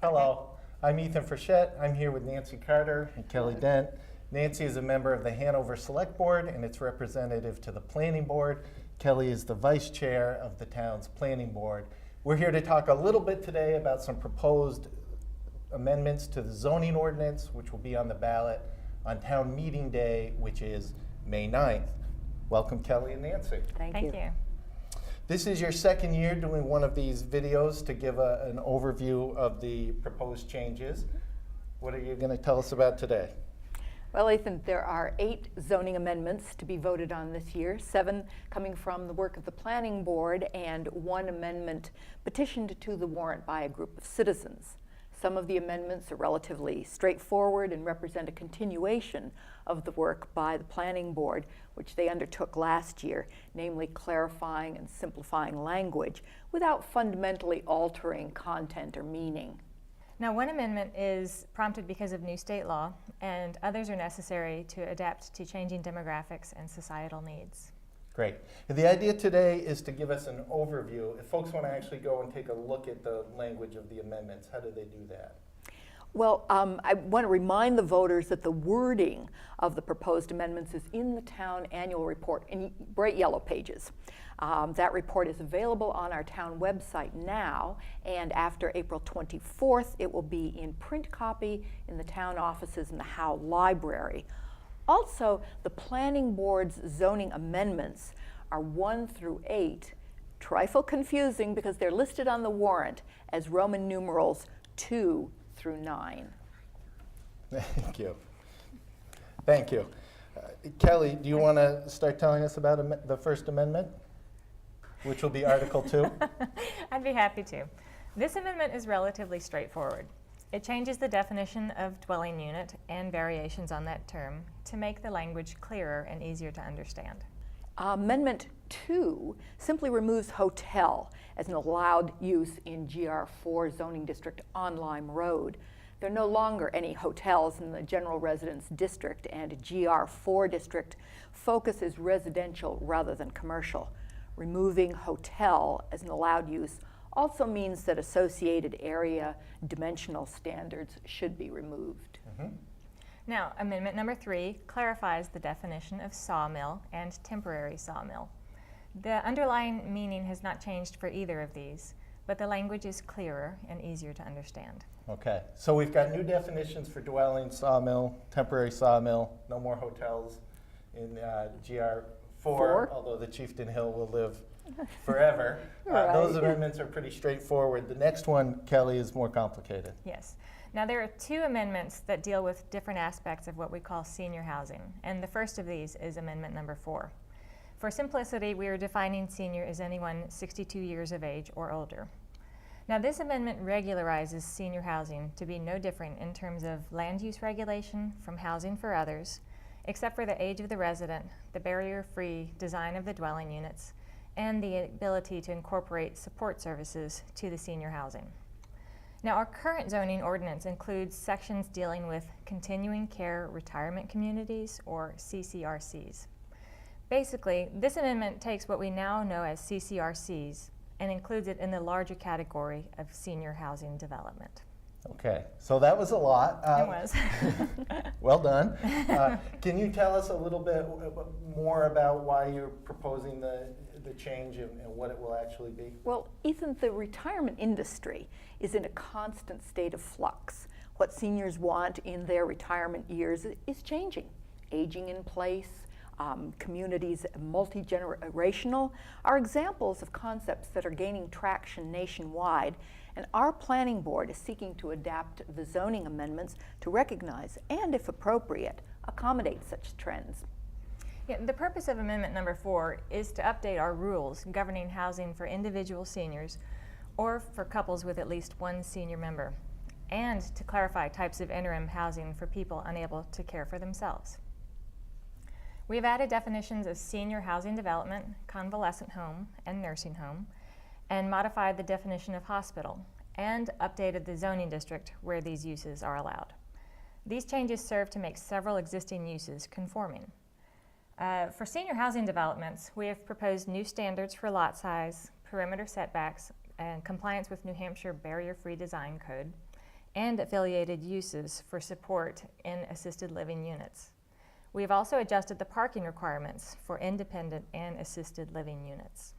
Hello, I'm Ethan Frechette. I'm here with Nancy Carter and Kelly Dent. Nancy is a member of the Hanover Select Board and its representative to the Planning Board. Kelly is the vice chair of the town's Planning Board. We're here to talk a little bit today about some proposed amendments to the zoning ordinance, which will be on the ballot on town meeting day, which is May 9th. Welcome, Kelly and Nancy. Thank you. This is your second year doing one of these videos to give an overview of the proposed changes. What are you going to tell us about today? Well, Ethan, there are 8 zoning amendments to be voted on this year, 7 coming from the work of the Planning Board and 1 amendment petitioned to the warrant by a group of citizens. Some of the amendments are relatively straightforward and represent a continuation of the work by the Planning Board, which they undertook last year, namely clarifying and simplifying language without fundamentally altering content or meaning. Now, one amendment is prompted because of new state law, and others are necessary to adapt to changing demographics and societal needs. Great. And the idea today is to give us an overview. If folks want to actually go and take a look at the language of the amendments, how do they do that? Well, I want to remind the voters that the wording of the proposed amendments is in the town annual report in bright yellow pages. That report is available on our town website now, and after April 24th, it will be in print copy in the town offices in the Howe Library. Also, the Planning Board's zoning amendments are 1 through 8, trifle confusing because they're listed on the warrant as Roman numerals 2 through 9. Thank you. Thank you. Kelly, do you want to start telling us about the First Amendment, which will be Article 2? I'd be happy to. This amendment is relatively straightforward. It changes the definition of dwelling unit and variations on that term to make the language clearer and easier to understand. Amendment 2 simply removes hotel as an allowed use in GR4 zoning district on Lime Road. There are no longer any hotels in the general residence district, and GR4 district focuses residential rather than commercial. Removing hotel as an allowed use also means that associated area dimensional standards should be removed. Mm-hmm. Now, amendment number 3 clarifies the definition of sawmill and temporary sawmill. The underlying meaning has not changed for either of these, but the language is clearer and easier to understand. Okay, so we've got new definitions for dwelling, sawmill, temporary sawmill, no more hotels in GR4, although the Chieftain Hill will live forever. Right. Those amendments are pretty straightforward. The next one, Kelly, is more complicated. Yes. Now, there are 2 amendments that deal with different aspects of what we call senior housing, and the first of these is amendment number 4. For simplicity, we are defining senior as anyone 62 years of age or older. Now, this amendment regularizes senior housing to be no different in terms of land use regulation from housing for others, except for the age of the resident, the barrier-free design of the dwelling units, and the ability to incorporate support services to the senior housing. Now, our current zoning ordinance includes sections dealing with continuing care retirement communities, or CCRCs. Basically, this amendment takes what we now know as CCRCs and includes it in the larger category of senior housing development. Okay, so that was a lot. It was. Well done. Can you tell us a little bit more about why you're proposing the change and what it will actually be? Well, Ethan, the retirement industry is in a constant state of flux. What seniors want in their retirement years is changing. Aging in place, communities multi-generational are examples of concepts that are gaining traction nationwide, and our planning board is seeking to adapt the zoning amendments to recognize and, if appropriate, accommodate such trends. Yeah, the purpose of amendment number 4 is to update our rules governing housing for individual seniors or for couples with at least 1 senior member, and to clarify types of interim housing for people unable to care for themselves. We have added definitions of senior housing development, convalescent home, and nursing home, and modified the definition of hospital, and updated the zoning district where these uses are allowed. These changes serve to make several existing uses conforming. For senior housing developments, we have proposed new standards for lot size, perimeter setbacks, and compliance with New Hampshire Barrier-Free Design Code, and affiliated uses for support in assisted living units. We've also adjusted the parking requirements for independent and assisted living units.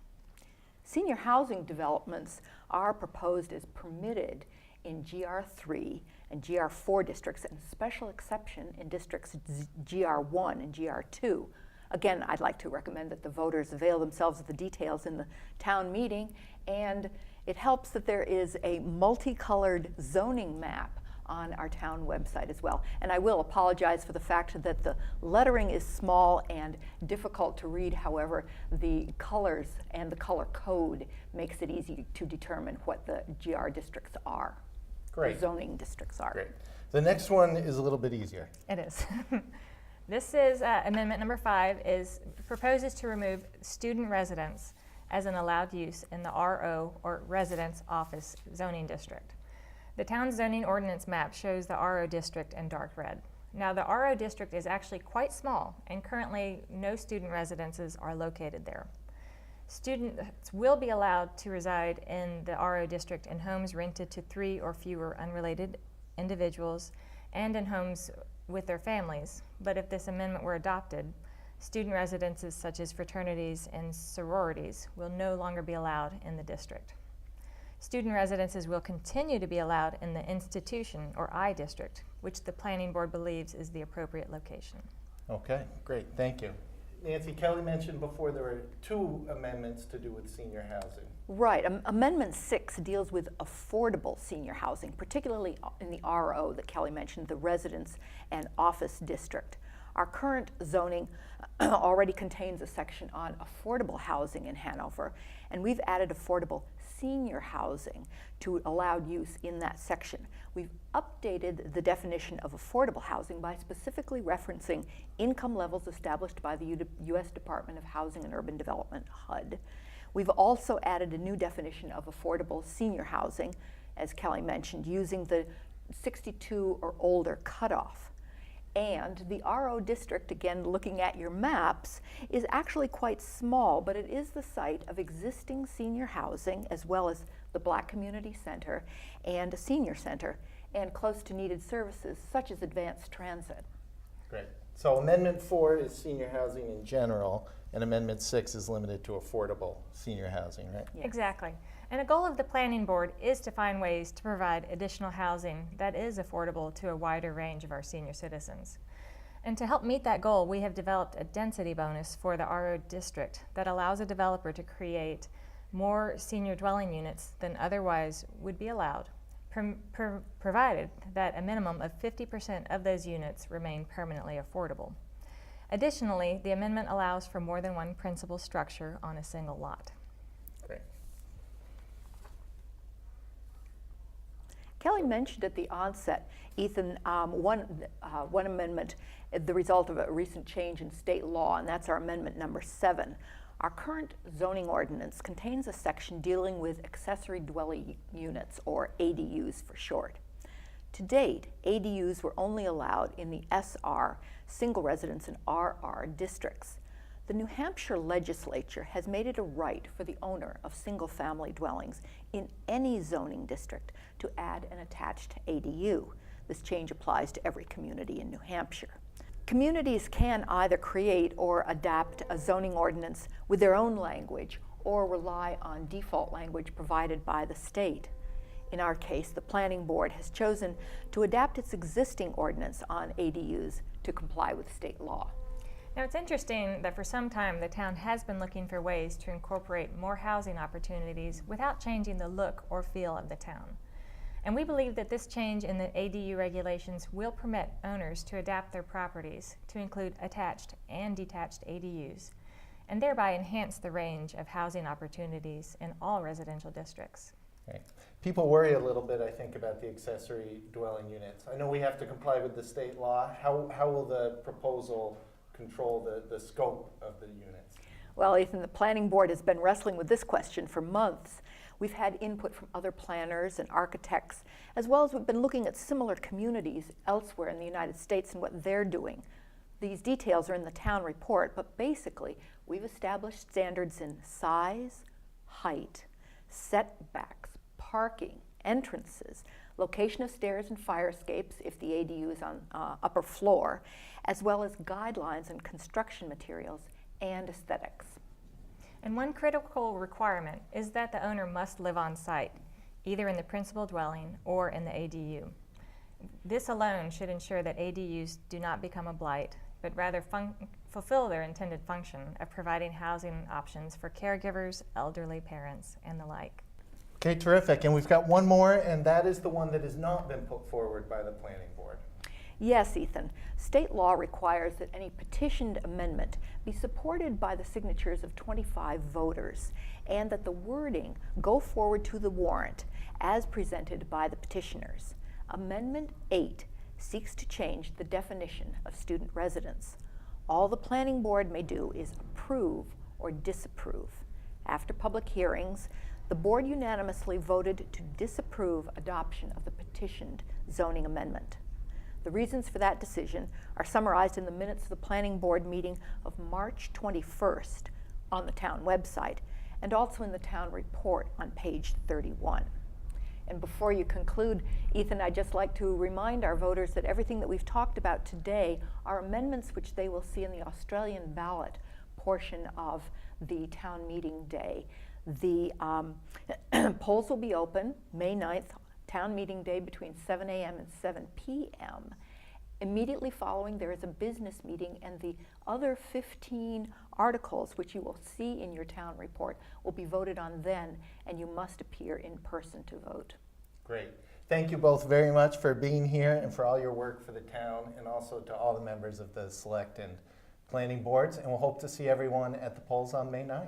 Senior housing developments are proposed as permitted in GR3 and GR4 districts, and special exception in districts GR1 and GR2. Again, I'd like to recommend that the voters avail themselves of the details in the town meeting, and it helps that there is a multicolored zoning map on our town website as well. And I will apologize for the fact that the lettering is small and difficult to read. However, the colors and the color code makes it easy to determine what the GR districts are. Great. The zoning districts are. Great. The next one is a little bit easier. It is. This is amendment number 5 proposes to remove student residence as an allowed use in the RO, or residence office zoning district. The town zoning ordinance map shows the RO district in dark red. Now, the RO district is actually quite small, and currently no student residences are located there. Students will be allowed to reside in the RO district in homes rented to 3 or fewer unrelated individuals and in homes with their families. But if this amendment were adopted, student residences such as fraternities and sororities will no longer be allowed in the district. Student residences will continue to be allowed in the institution, or I district, which the planning board believes is the appropriate location. Okay, great, thank you. Nancy, Kelly mentioned before there were 2 amendments to do with senior housing. Right. Amendment 6 deals with affordable senior housing, particularly in the RO that Kelly mentioned, the residence and office district. Our current zoning already contains a section on affordable housing in Hanover, and we've added affordable senior housing to allowed use in that section. We've updated the definition of affordable housing by specifically referencing income levels established by the U.S. Department of Housing and Urban Development, HUD. We've also added a new definition of affordable senior housing, as Kelly mentioned, using the 62 or older cutoff. And the RO district, again, looking at your maps, is actually quite small, but it is the site of existing senior housing, as well as the Black Community Center and a senior center, and close to needed services such as advanced transit. Great. So Amendment 4 is senior housing in general, and Amendment 6 is limited to affordable senior housing, right? Yes. Exactly. And a goal of the planning board is to find ways to provide additional housing that is affordable to a wider range of our senior citizens. And to help meet that goal, we have developed a density bonus for the RO district that allows a developer to create more senior dwelling units than otherwise would be allowed, provided that a minimum of 50% of those units remain permanently affordable. Additionally, the amendment allows for more than one principal structure on a single lot. Great. Kelly mentioned at the onset, Ethan, one amendment, the result of a recent change in state law, and that's our amendment number 7. Our current zoning ordinance contains a section dealing with accessory dwelling units, or ADUs for short. To date, ADUs were only allowed in the SR, single residence, and RR districts. The New Hampshire legislature has made it a right for the owner of single-family dwellings in any zoning district to add an attached ADU. This change applies to every community in New Hampshire. Communities can either create or adapt a zoning ordinance with their own language or rely on default language provided by the state. In our case, the planning board has chosen to adapt its existing ordinance on ADUs to comply with state law. Now, it's interesting that for some time the town has been looking for ways to incorporate more housing opportunities without changing the look or feel of the town. And we believe that this change in the ADU regulations will permit owners to adapt their properties to include attached and detached ADUs, and thereby enhance the range of housing opportunities in all residential districts. Right. People worry a little bit, I think, about the accessory dwelling units. I know we have to comply with the state law. How will the proposal control the scope of the units? Well, Ethan, the planning board has been wrestling with this question for months. We've had input from other planners and architects, as well as we've been looking at similar communities elsewhere in the United States and what they're doing. These details are in the town report, but basically, we've established standards in size, height, setbacks, parking, entrances, location of stairs and fire escapes if the ADU is on upper floor, as well as guidelines on construction materials and aesthetics. And one critical requirement is that the owner must live on site, either in the principal dwelling or in the ADU. This alone should ensure that ADUs do not become a blight, but rather fulfill their intended function of providing housing options for caregivers, elderly parents, and the like. Okay, terrific. And we've got one more, and that is the one that has not been put forward by the planning board. Yes, Ethan. State law requires that any petitioned amendment be supported by the signatures of 25 voters, and that the wording go forward to the warrant as presented by the petitioners. Amendment 8 seeks to change the definition of student residence. All the planning board may do is approve or disapprove. After public hearings, the board unanimously voted to disapprove adoption of the petitioned zoning amendment. The reasons for that decision are summarized in the minutes of the planning board meeting of March 21st on the town website, and also in the town report on page 31. And before you conclude, Ethan, I'd just like to remind our voters that everything that we've talked about today are amendments which they will see in the Australian ballot portion of the town meeting day. The polls will be open May 9th, town meeting day, between 7 a.m. and 7 p.m. Immediately following, there is a business meeting, and the other 15 articles, which you will see in your town report, will be voted on then, and you must appear in person to vote. Great. Thank you both very much for being here and for all your work for the town, and also to all the members of the select and planning boards. And we'll hope to see everyone at the polls on May 9th.